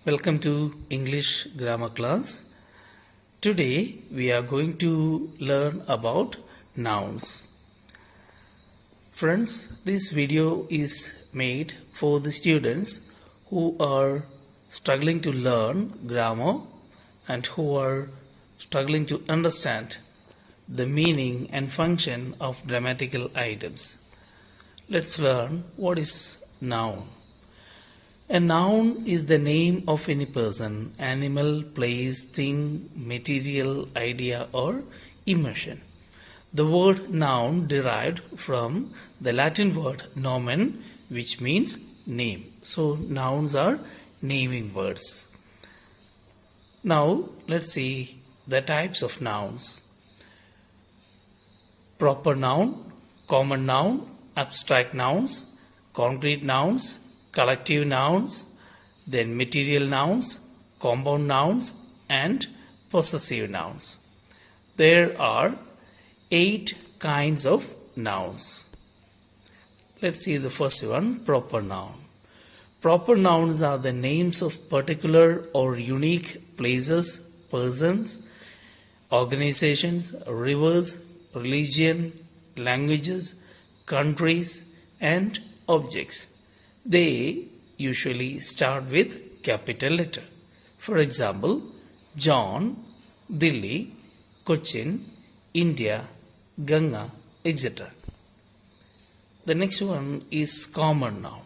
Welcome to English grammar class. Today we are going to learn about nouns. Friends, this video is made for the students who are struggling to learn grammar and who are struggling to understand the meaning and function of grammatical items. Let's learn what is noun. A noun is the name of any person, animal, place, thing, material, idea or emotion. The word noun derived from the Latin word nomen, which means name. So nouns are naming words. Now let's see the types of nouns. Proper noun, common noun, abstract nouns, concrete nouns, collective nouns, then material nouns, compound nouns and possessive nouns. There are 8 kinds of nouns. Let's see the first one, proper noun. Proper nouns are the names of particular or unique places, persons, organizations, rivers, religion, languages, countries and objects. They usually start with capital letter. For example, John, Delhi, Cochin, India, Ganga, etc. The next one is common noun.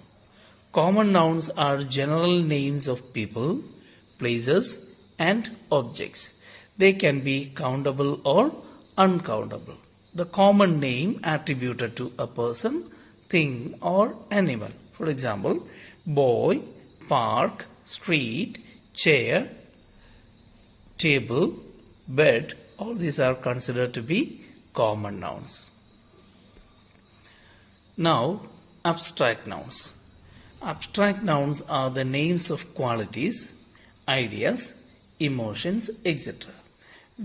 Common nouns are general names of people, places and objects. They can be countable or uncountable. The common name attributed to a person, thing or animal. For example, boy, park, street, chair, table, bed, all these are considered to be common nouns. Now, abstract nouns. Abstract nouns are the names of qualities, ideas, emotions, etc.,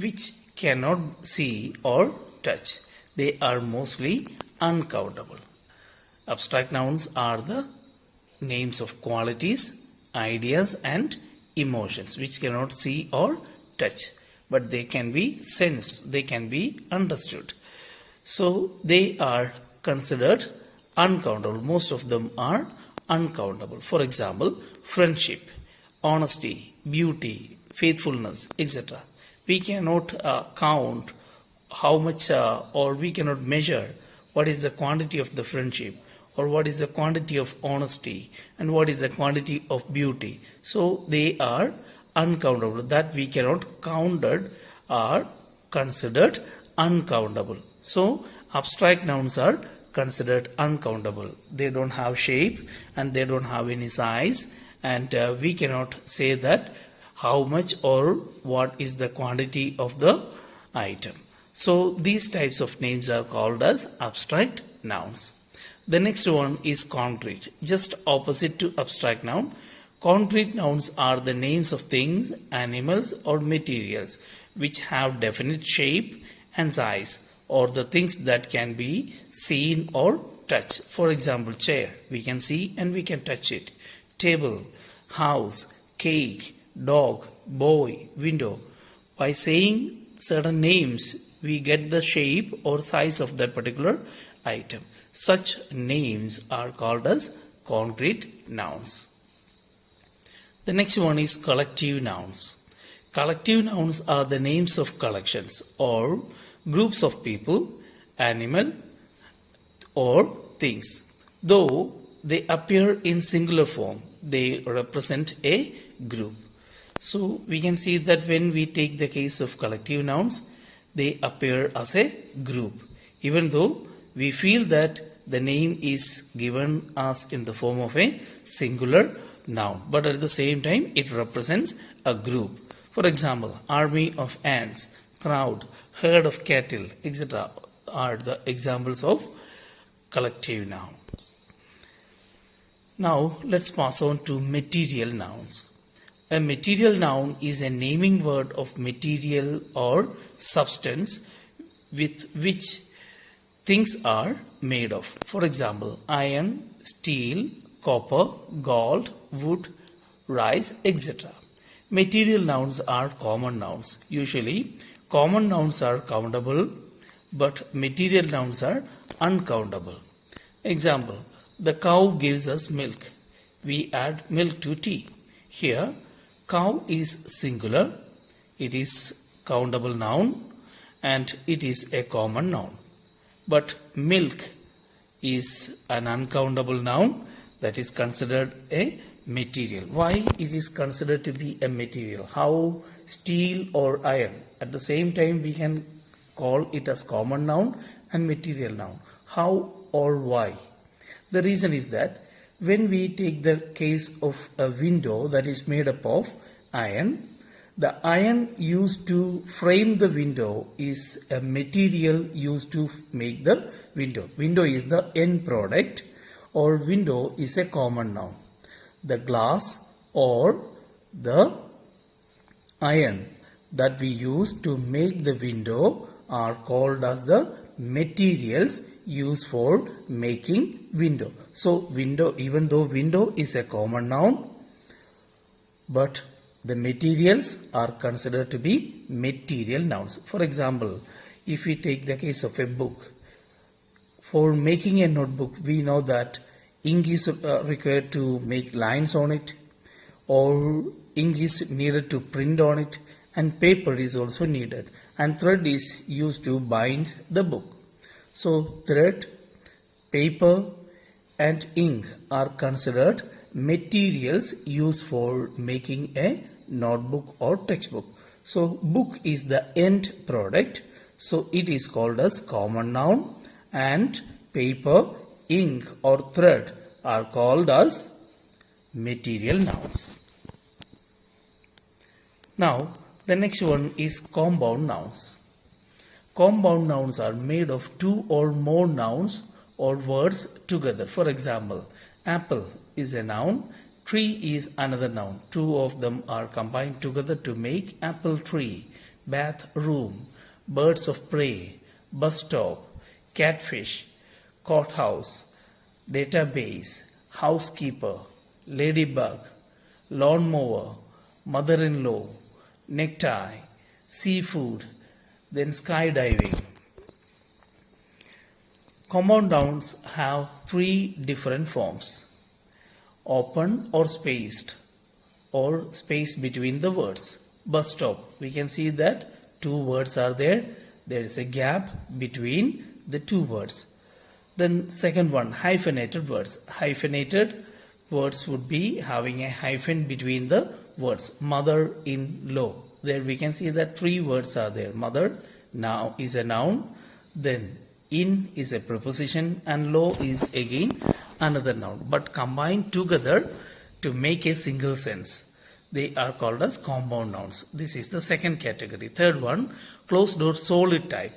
which cannot see or touch. They are mostly uncountable. Abstract nouns are the names of qualities, ideas and emotions which cannot see or touch, but they can be sensed, they can be understood. So they are considered uncountable. Most of them are uncountable. For example, friendship, honesty, beauty, faithfulness, etc. We cannot count how much or we cannot measure what is the quantity of the friendship, or what is the quantity of honesty and what is the quantity of beauty. So they are uncountable, that we cannot count are considered uncountable. So abstract nouns are considered uncountable. They don't have shape and they don't have any size, and we cannot say that how much or what is the quantity of the item. So these types of names are called as abstract nouns. The next one is concrete, just opposite to abstract noun. Concrete nouns are the names of things, animals or materials which have definite shape and size, or the things that can be seen or touched. For example, chair, we can see and we can touch it. Table, house, cake, dog, boy, window. By saying certain names, we get the shape or size of that particular item. Such names are called as concrete nouns. The next one is collective nouns. Collective nouns are the names of collections or groups of people, animal or things. Though they appear in singular form, they represent a group. So we can see that when we take the case of collective nouns, they appear as a group, even though we feel that the name is given us in the form of a singular noun, but at the same time it represents a group. For example, army of ants, crowd, herd of cattle, etc. are the examples of collective nouns. Now let's pass on to material nouns. A material noun is a naming word of material or substance with which things are made of. For example, iron, steel, copper, gold, wood, rice, etc. Material nouns are common nouns. Usually, common nouns are countable, but material nouns are uncountable. Example, the cow gives us milk. We add milk to tea. Here, cow is singular. It is countable noun and it is a common noun. But milk is an uncountable noun that is considered a material. Why it is considered to be a material? How steel or iron? At the same time we can call it as common noun and material noun. How or why? The reason is that when we take the case of a window that is made up of iron, the iron used to frame the window is a material used to make the window. Window is the end product, or window is a common noun. The glass or the iron that we use to make the window are called as the materials used for making window. So window, even though window is a common noun, but the materials are considered to be material nouns. For example, if we take the case of a book, for making a notebook, we know that ink is required to make lines on it, or ink is needed to print on it, and paper is also needed, and thread is used to bind the book. So thread, paper and ink are considered materials used for making a notebook or textbook. So book is the end product, so it is called as common noun, and paper, ink or thread are called as material nouns. Now the next one is compound nouns. Compound nouns are made of two or more nouns or words together. For example, apple is a noun, tree is another noun. Two of them are combined together to make apple tree. Bathroom, birds of prey, bus stop, catfish, courthouse, database, housekeeper, ladybug, lawnmower, mother-in-law, necktie, seafood, then skydiving. Compound nouns have three different forms: open or spaced, or space between the words. Bus stop, we can see that two words are there. There is a gap between the two words. Then second one, hyphenated words. Hyphenated words would be having a hyphen between the words. Mother-in-law, there we can see that three words are there. Mother now is a noun, then in is a preposition, and law is again another noun, but combined together to make a single sense. They are called as compound nouns. This is the second category. Third one, closed or solid type,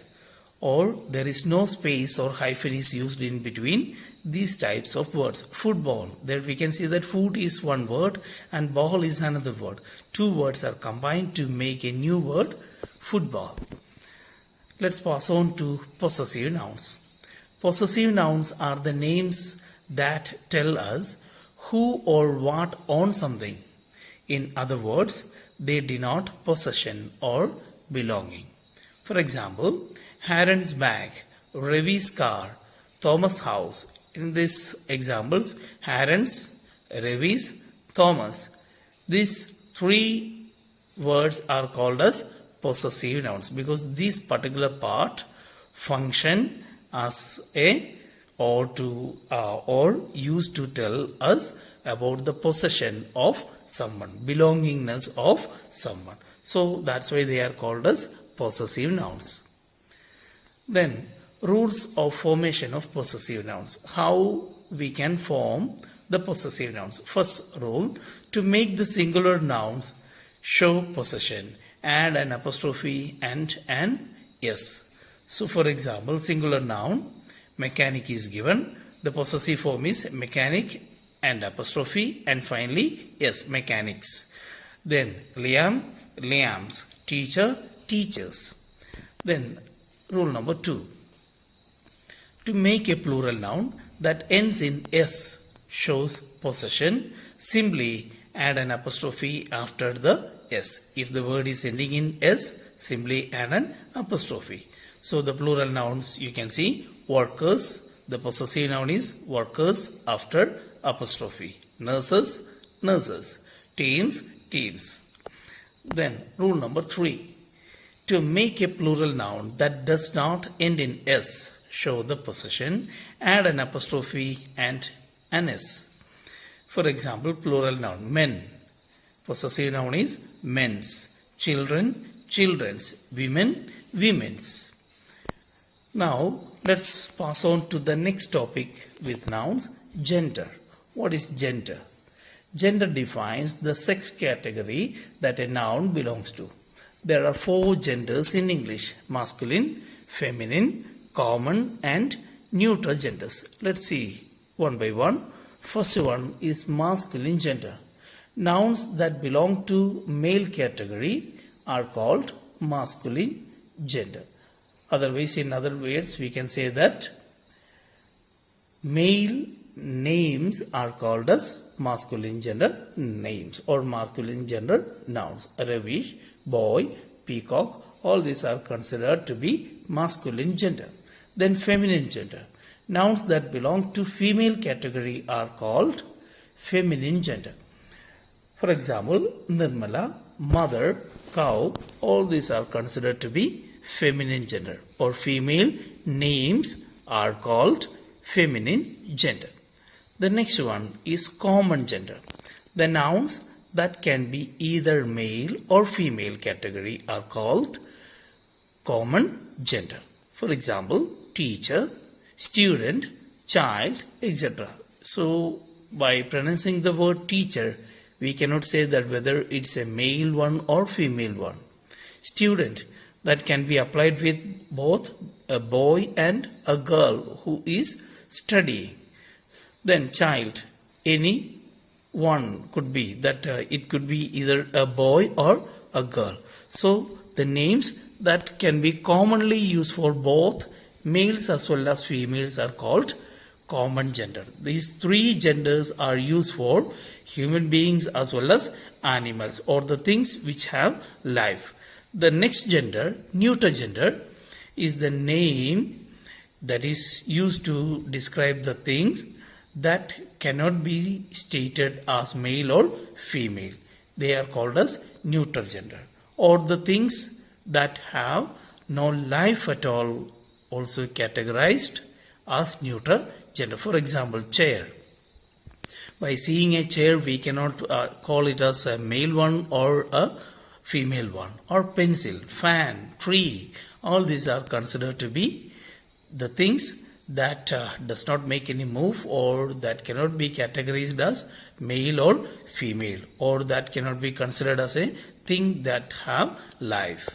or there is no space or hyphen is used in between these types of words. Football, there we can see that foot is one word and ball is another word. Two words are combined to make a new word, football. Let's pass on to possessive nouns. Possessive nouns are the names that tell us who or what owns something. In other words, they denote possession or belonging. For example, Haran's bag, Ravi's car, Thomas' house. In these examples, Haran's, Ravi's, Thomas. These three words are called as possessive nouns because this particular part function as a or used to tell us about the possession of someone, belongingness of someone. So that's why they are called as possessive nouns. Then rules of formation of possessive nouns. How we can form the possessive nouns. First rule, to make the singular nouns show possession, add an apostrophe and an s. So for example, singular noun mechanic is given. The possessive form is mechanic and apostrophe, and finally s, mechanics. Then Liam, Liams. Teacher, teachers. Then rule number 2. To make a plural noun that ends in s shows possession, simply add an apostrophe after the S. If the word is ending in S, simply add an apostrophe. So the plural nouns you can see workers, the possessive noun is workers after apostrophe. Nurses, nurses. Teams, teams. Then rule number 3. To make a plural noun that does not end in S, show the possession, add an apostrophe and an S. For example, plural noun men. Possessive noun is men's. Children, children's. Women, women's. Now, let's pass on to the next topic with nouns. Gender. What is gender? Gender defines the sex category that a noun belongs to. There are 4 genders in English: masculine, feminine, common and neutral genders. Let's see one by one. First one is masculine gender. Nouns that belong to male category are called masculine gender. Otherwise, in other words, we can say that male names are called as masculine gender names or masculine gender nouns. Ravish, boy, peacock, all these are considered to be masculine gender. Then feminine gender. Nouns that belong to female category are called feminine gender. For example, Nirmala, mother, cow, all these are considered to be feminine gender, or female names are called feminine gender. The next one is common gender. The nouns that can be either male or female category are called common gender. For example, teacher, student, child, etc. So, by pronouncing the word teacher, we cannot say that whether it's a male one or female one. Student, that can be applied with both a boy and a girl who is studying. Then child, any one could be that it could be either a boy or a girl. So the names that can be commonly used for both males as well as females are called common gender. These 3 genders are used for human beings as well as animals or the things which have life. The next gender, neuter gender, is the name that is used to describe the things that cannot be stated as male or female. They are called as neuter gender. Or the things that have no life at all, also categorized as neuter gender. For example, chair. By seeing a chair, we cannot call it as a male one or a female one. Or pencil, fan, tree, all these are considered to be the things that does not make any move or that cannot be categorized as male or female, or that cannot be considered as a thing that have life.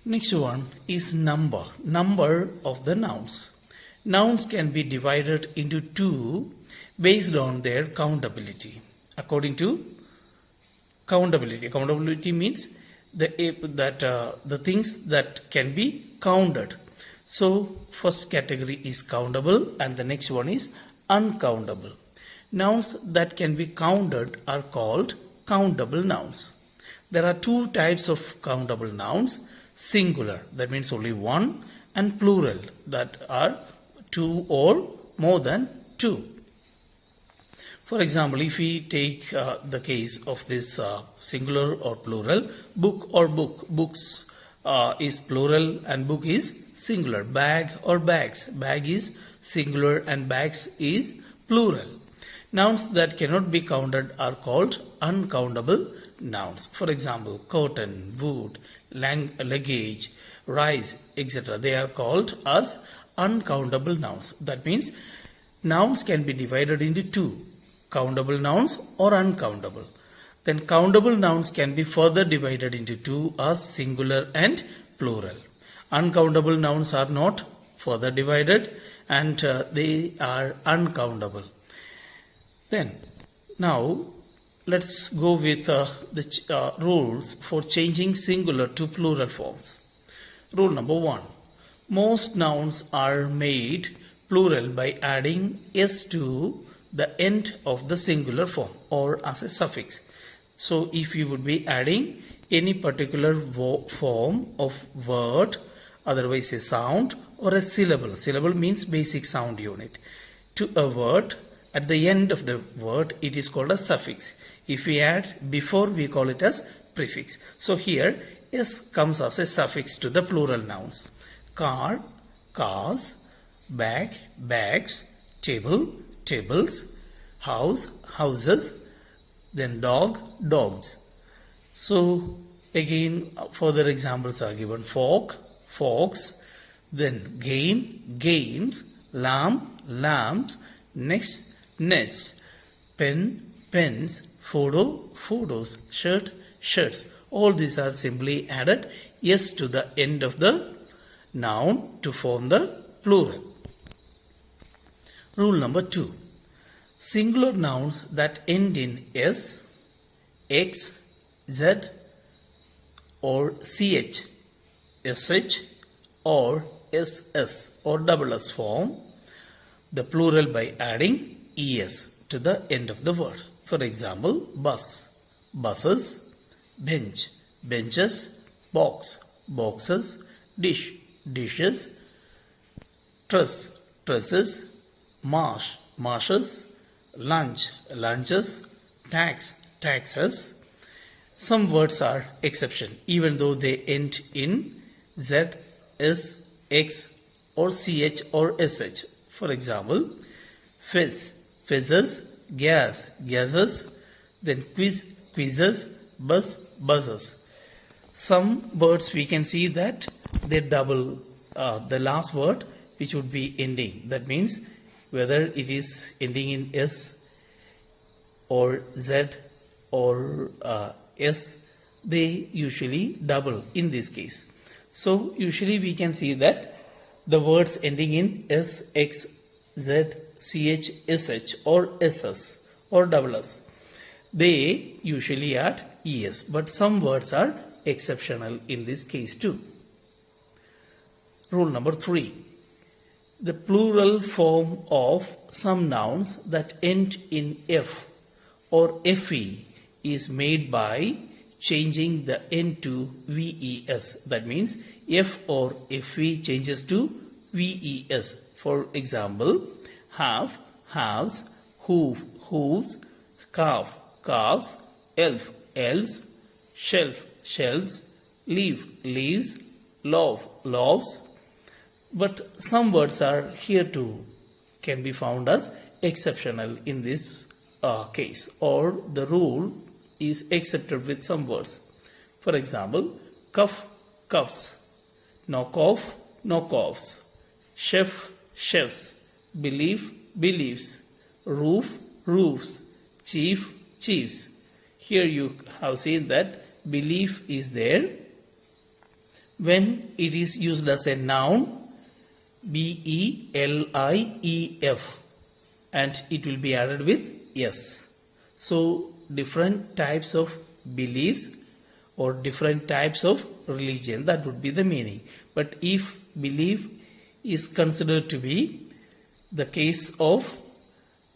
Next one is number. Number of the nouns. Nouns can be divided into 2 based on their countability. According to countability. Countability means the things that can be counted. So first category is countable and the next one is uncountable. Nouns that can be counted are called countable nouns. There are 2 types of countable nouns: singular, that means only one, and plural, that are 2 or more than 2. For example, if we take the case of this singular or plural, book or book, books is plural and book is singular. Bag or bags, bag is singular and bags is plural. Nouns that cannot be counted are called uncountable nouns. For example, cotton, wood, luggage, rice, etc. They are called as uncountable nouns. That means nouns can be divided into 2, countable nouns or uncountable. Then countable nouns can be further divided into 2 as singular and plural. Uncountable nouns are not further divided and they are uncountable. Then now let's go with the rules for changing singular to plural forms. Rule number 1. Most nouns are made plural by adding s to the end of the singular form or as a suffix. So if you would be adding any particular form of word, otherwise a sound or a syllable. Syllable means basic sound unit. To a word, at the end of the word, it is called a suffix. If we add before, we call it as prefix. So here, S comes as a suffix to the plural nouns. Car, cars, bag, bags, table, tables, house, houses, then dog, dogs. So again further examples are given. Fork, forks, then game, games, lamb, lambs, nest, nests, pen, pens, photo, photos, shirt, shirts. All these are simply added S to the end of the noun to form the plural. Rule number 2. Singular nouns that end in S, X, Z or CH, SH or SS or double S form the plural by adding ES to the end of the word. For example, bus, buses, bench, benches, box, boxes, dish, dishes, truss, trusses, marsh, marshes, lunch, lunches, tax, taxes. Some words are exception even though they end in Z, S, X or CH or SH. For example, fizz, fizzes, gas, gases, then quiz, quizzes, bus, buzzes. Some words we can see that they double the last word which would be ending. That means whether it is ending in S or Z or S, they usually double in this case. So usually we can see that the words ending in S, X, Z, CH, SH or SS or double S, they usually add ES, but some words are exceptional in this case too. Rule number 3. The plural form of some nouns that end in F or FE is made by changing the end to VES. That means F or FE changes to VES. For example, have, halves, hoof, hooves, calf, calves, elf, elves, shelf, shelves, leaf, leaves, loaf, loaves. But some words are here too can be found as exceptional in this case, or the rule is accepted with some words. For example, cuff, cuffs, knock off, knockoffs, chef, chefs, belief, beliefs, roof, roofs, chief, chiefs. Here you have seen that belief is there. When it is used as a noun, BELIEF, and it will be added with S. So different types of beliefs or different types of religion, that would be the meaning. But if belief is considered to be the case of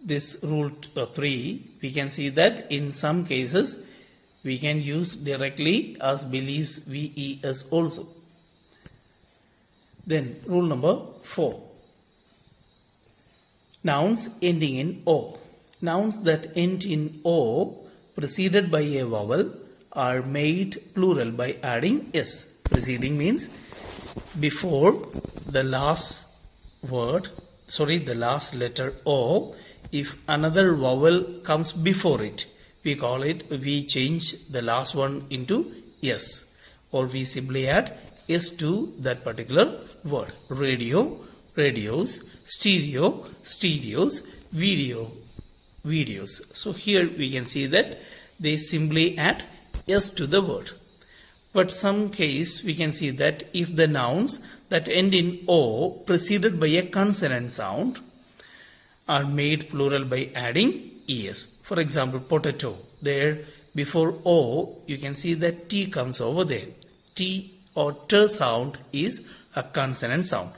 this rule 3, we can see that in some cases we can use directly as beliefs VES also. Then rule number 4. Nouns ending in O. Nouns that end in O preceded by a vowel are made plural by adding S. Preceding means before the last letter O, if another vowel comes before it, we change the last one into S, or we simply add S to that particular word. Radio, radios, stereo, stereos, video, videos. So here we can see that they simply add S to the word. But some case we can see that if the nouns that end in O preceded by a consonant sound are made plural by adding ES. For example, potato. There before O you can see that T comes over there. T or T sound is a consonant sound.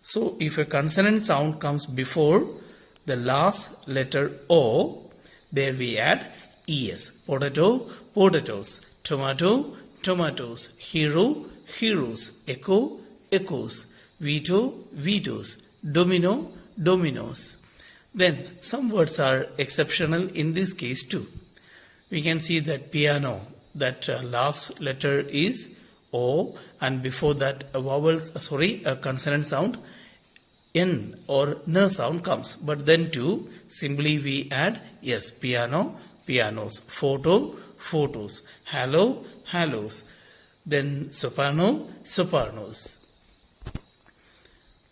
So if a consonant sound comes before the last letter O, there we add es. Potato, potatoes. Tomato, tomatoes. Hero, heroes. Echo, echoes. Veto, vetoes. Domino, dominoes. Then some words are exceptional in this case too. We can see that piano, that last letter is O, and before that a consonant sound N or N sound comes. But then too, simply we add yes. Piano, pianos. Photo, photos. Hello, hellos. Then soprano, sopranos.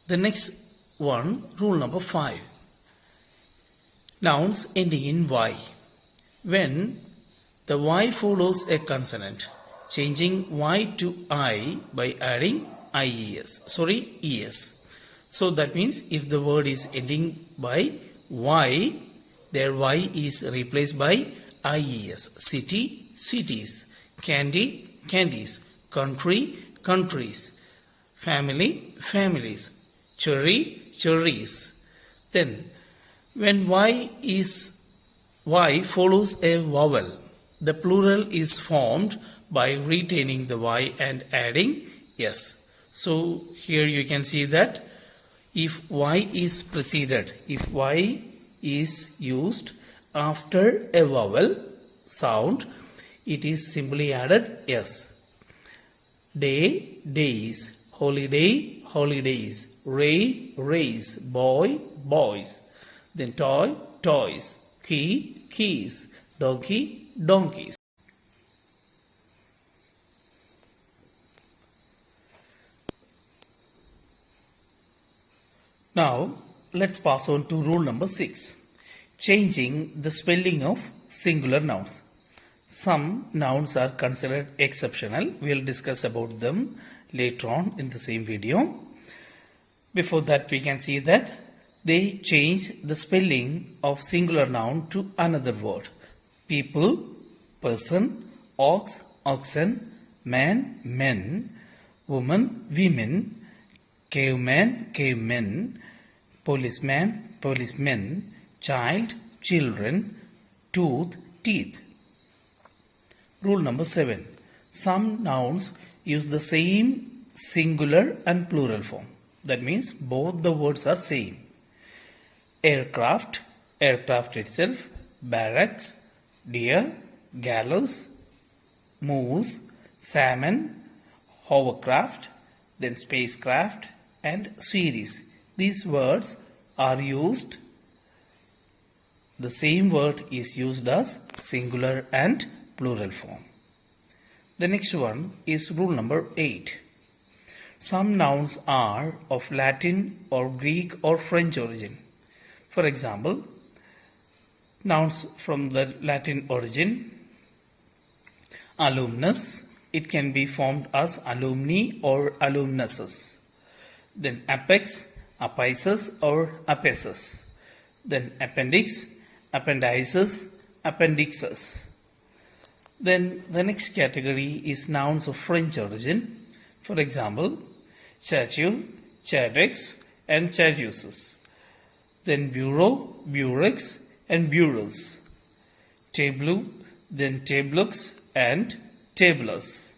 The next one, rule number 5. Nouns ending in Y. When the Y follows a consonant, changing Y to I by adding es. So that means if the word is ending by Y, their Y is replaced by IES. City, cities. Candy, candies. Country, countries. Family, families. Cherry, cherries. Then when Y follows a vowel, the plural is formed by retaining the Y and adding S. So here you can see that if Y is used after a vowel sound, it is simply added S. Day, days. Holiday, holidays. Ray, rays. Boy, boys. Then toy, toys. Key, keys. Donkey, donkeys. Now, let's pass on to rule number 6. Changing the spelling of singular nouns. Some nouns are considered exceptional. We will discuss about them later on in the same video. Before that, we can see that they change the spelling of singular noun to another word. People, person, ox, oxen, man, men, woman, women, caveman, cavemen, policeman, policemen, child, children, tooth, teeth. Rule number 7. Some nouns use the same singular and plural form. That means both the words are same. Aircraft, aircraft itself. Barracks, deer, gallows, moose, salmon, hovercraft, then spacecraft and series. These words are used, the same word is used as singular and plural form. The next one is rule number 8. Some nouns are of Latin or Greek or French origin. For example, nouns from the Latin origin. Alumnus, it can be formed as alumni or alumnuses. Then apex, apices or apeces. Then appendix, appendices, appendixes. Then the next category is nouns of French origin. For example, statue, chadex and chadeuses. Then bureau, burex and bureaus. Tableau, then tableux and tablers.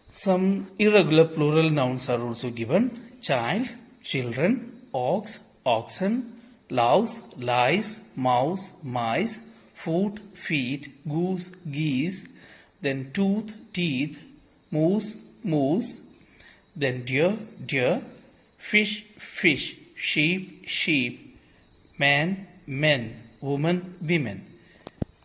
Some irregular plural nouns are also given. Child, children, ox, oxen, louse, lice, mouse, mice, foot, feet, goose, geese, then tooth, teeth, moose, moose, then deer, deer, fish, fish, sheep, sheep, man, men, woman, women.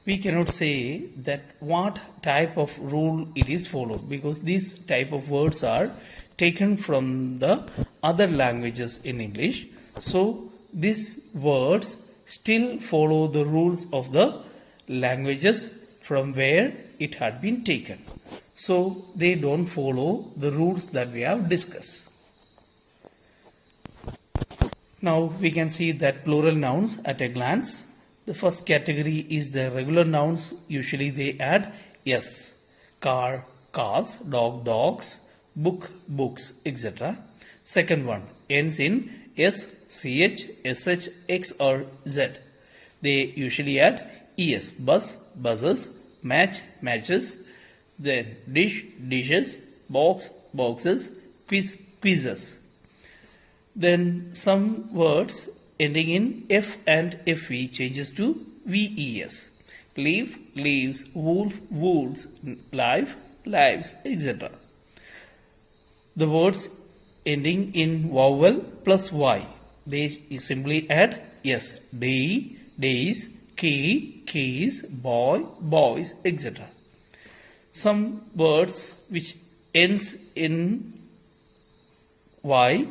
We cannot say that what type of rule it is followed, because these type of words are taken from the other languages in English. So these words still follow the rules of the languages from where it had been taken. So they don't follow the rules that we have discussed. Now we can see that plural nouns at a glance. The first category is the regular nouns. Usually they add s. Car, cars, dog, dogs, book, books, etc. Second one ends in s ch, sh, x or z. They usually add es. Bus, buses, match, matches. Then dish, dishes, box, boxes, quiz, quizzes. Then some words ending in f and fe changes to ves. Leaf, leaves, wolf, wolves, life, lives, etc. The words ending in vowel plus y, they simply add s. Day, days, key, keys, boy, boys, etc. Some words which ends in y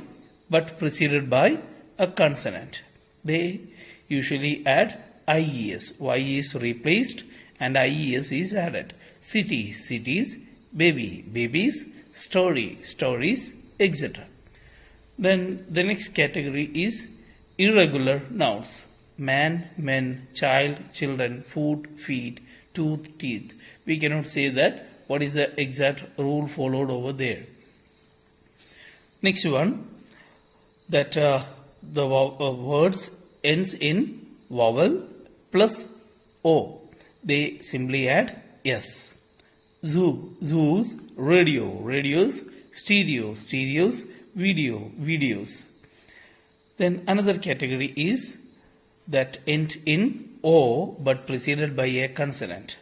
but preceded by a consonant, they usually add ies. Y is replaced and ies is added. City, cities, baby, babies, story, stories, etc. Then the next category is irregular nouns. Man, men, child, children, food, feet, tooth, teeth. We cannot say that what is the exact rule followed over there. Next one, that the words ends in vowel plus o. They simply add s. Zoo, zoos, radio, radios, stereo, stereos, video, videos. Then another category is that end in o but preceded by a consonant.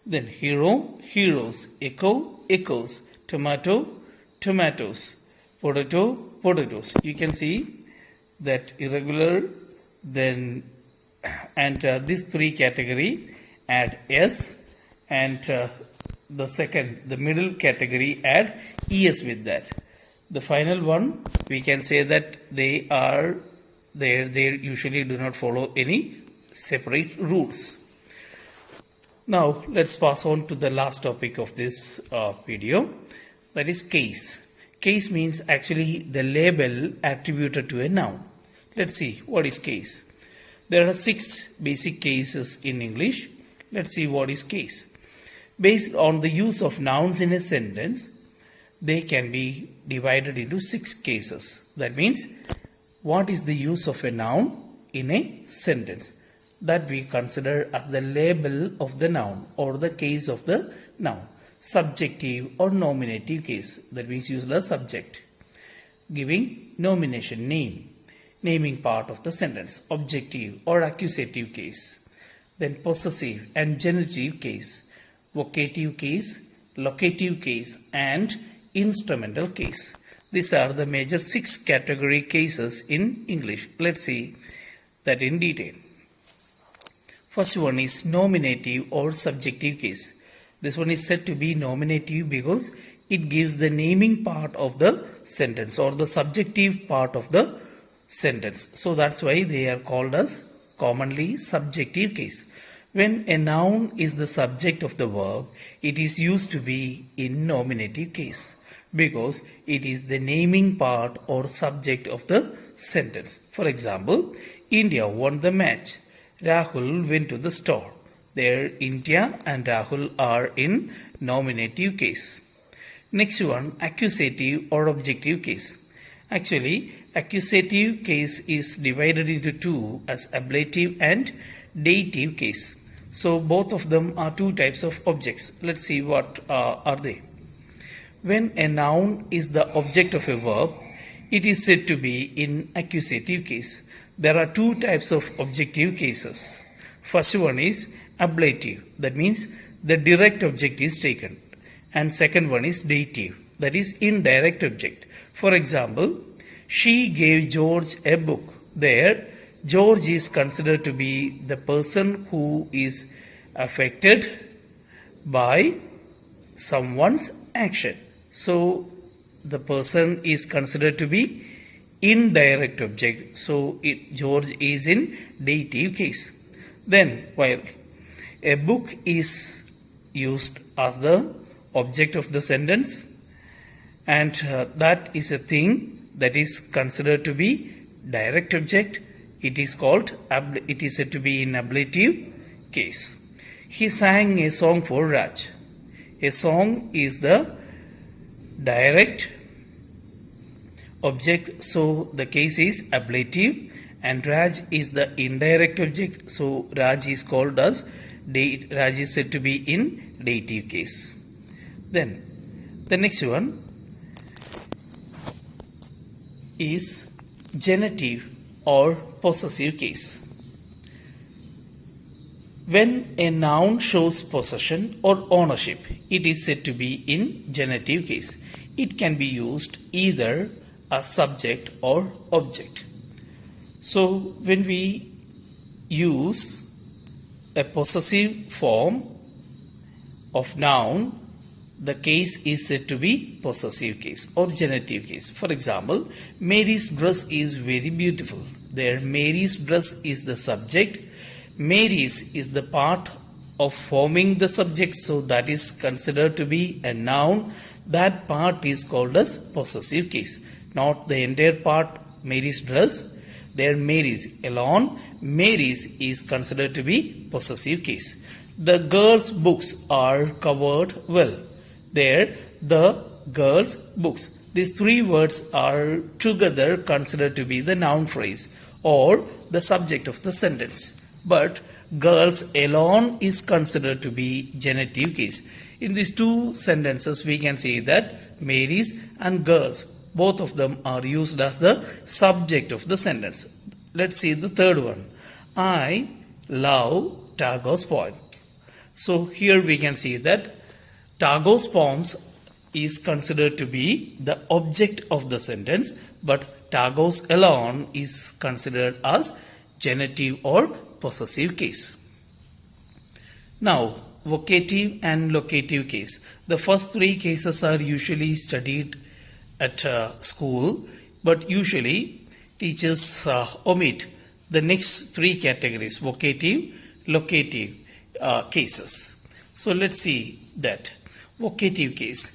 Then hero, heroes, echo, echoes, tomato, tomatoes, potato, potatoes. You can see that irregular, then and these three category add s, and the middle category add es with that. The final one, we can say that they usually do not follow any separate rules. Now let's pass on to the last topic of this video, that is case. Case means actually the label attributed to a noun. Let's see what is case. There are 6 basic cases in English. Let's see what is case. Based on the use of nouns in a sentence, they can be divided into 6 cases. That means, what is the use of a noun in a sentence? That we consider as the label of the noun or the case of the noun. Subjective or nominative case, that means use the subject. Giving nomination, name, naming part of the sentence. Objective or accusative case. Then possessive and genitive case. Vocative case, locative case, and instrumental case. These are the major 6 category cases in English. Let's see that in detail. First one is nominative or subjective case. This one is said to be nominative because it gives the naming part of the sentence or the subjective part of the sentence. So that's why they are called as commonly subjective case. When a noun is the subject of the verb, it is used to be in nominative case because it is the naming part or subject of the sentence. For example, India won the match. Rahul went to the store. There, India and Rahul are in nominative case. Next one, accusative or objective case. Actually, accusative case is divided into 2 as ablative and dative case. So both of them are 2 types of objects. Let's see what are they. When a noun is the object of a verb, it is said to be in accusative case. There are 2 types of objective cases. First one is ablative, that means the direct object is taken, and second one is dative, that is indirect object. For example, she gave George a book. There, George is considered to be the person who is affected by someone's action. So, the person is considered to be indirect object. So, George is in dative case. Then, while a book is used as the object of the sentence, and that is a thing that is considered to be direct object, it is said to be in ablative case. He sang a song for Raj. A song is the direct object, so the case is ablative, and Raj is the indirect object, so Raj is called as Raj is said to be in dative case. Then the next one is genitive or possessive case. When a noun shows possession or ownership, it is said to be in genitive case. It can be used either as subject or object. So when we use a possessive form of noun, the case is said to be possessive case or genitive case. For example, Mary's dress is very beautiful. There, Mary's dress is the subject. Mary's is the part of forming the subject, so that is considered to be a noun. That part is called as possessive case, not the entire part. Mary's dress, there Mary's alone, Mary's is considered to be possessive case. The girls' books are covered well. There, the girls' books. These three words are together considered to be the noun phrase or the subject of the sentence. But girls alone is considered to be genitive case. In these two sentences, we can see that Mary's and girls, both of them are used as the subject of the sentence. Let's see the third one. I love Tagore's poems. So here we can see that Tagore's poems is considered to be the object of the sentence, but Tagore's alone is considered as genitive or possessive case. Now, vocative and locative case. The first three cases are usually studied at school, but usually teachers omit the next three categories: vocative, locative cases. So let's see that. Vocative case.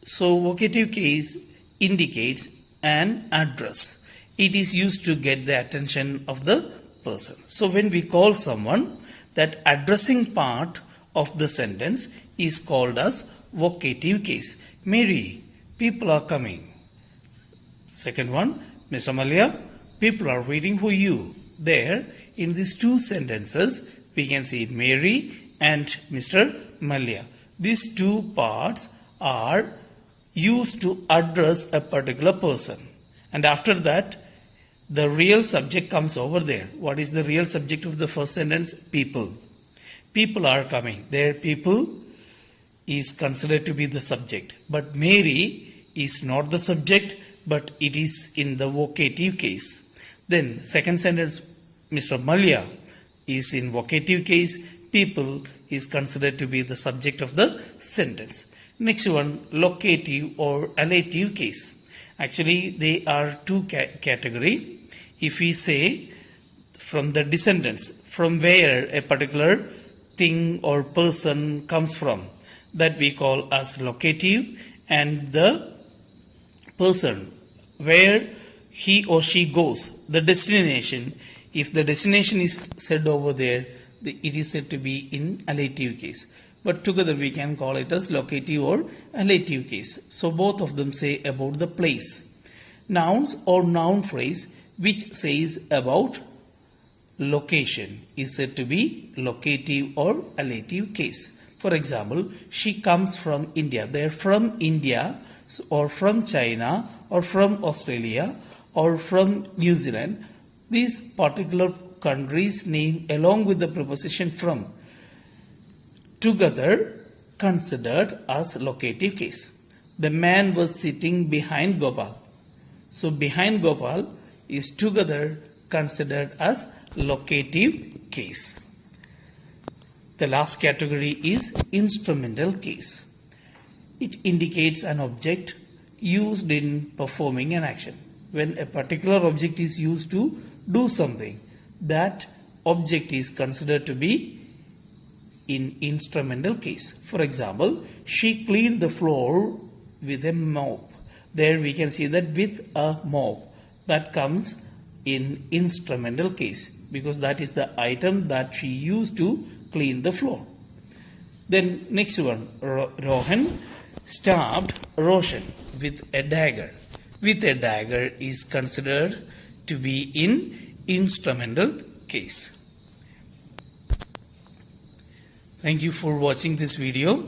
So vocative case indicates an address. It is used to get the attention of the person. So when we call someone, that addressing part of the sentence is called as vocative case. Mary, people are coming. Second one, Miss Amalia, people are waiting for you. There, in these two sentences, we can see Mary and Mr. Malia. These two parts are used to address a particular person. And after that, the real subject comes over there. What is the real subject of the first sentence? People. People are coming. Their people is considered to be the subject. But Mary is not the subject, but it is in the vocative case. Then second sentence, Mr. Malia is in vocative case. People is considered to be the subject of the sentence. Next one, locative or allative case. Actually, they are two category. If we say from the descendants, from where a particular thing or person comes from, that we call as locative, and the person where he or she goes, the destination, if the destination is said over there, it is said to be in allative case. But together we can call it as locative or allative case. So both of them say about the place. Nouns or noun phrase which says about location is said to be locative or allative case. For example, she comes from India. They're from India or from China or from Australia or from New Zealand. These particular countries' name along with the preposition from together considered as locative case. The man was sitting behind Gopal. So behind Gopal is together considered as locative case. The last category is instrumental case. It indicates an object used in performing an action. When a particular object is used to do something, that object is considered to be in instrumental case. For example, she cleaned the floor with a mop. There we can see that with a mop. That comes in instrumental case because that is the item that she used to clean the floor. Then next one, Rohan stabbed Roshan with a dagger. with a dagger is considered to be in instrumental case. Thank you for watching this video.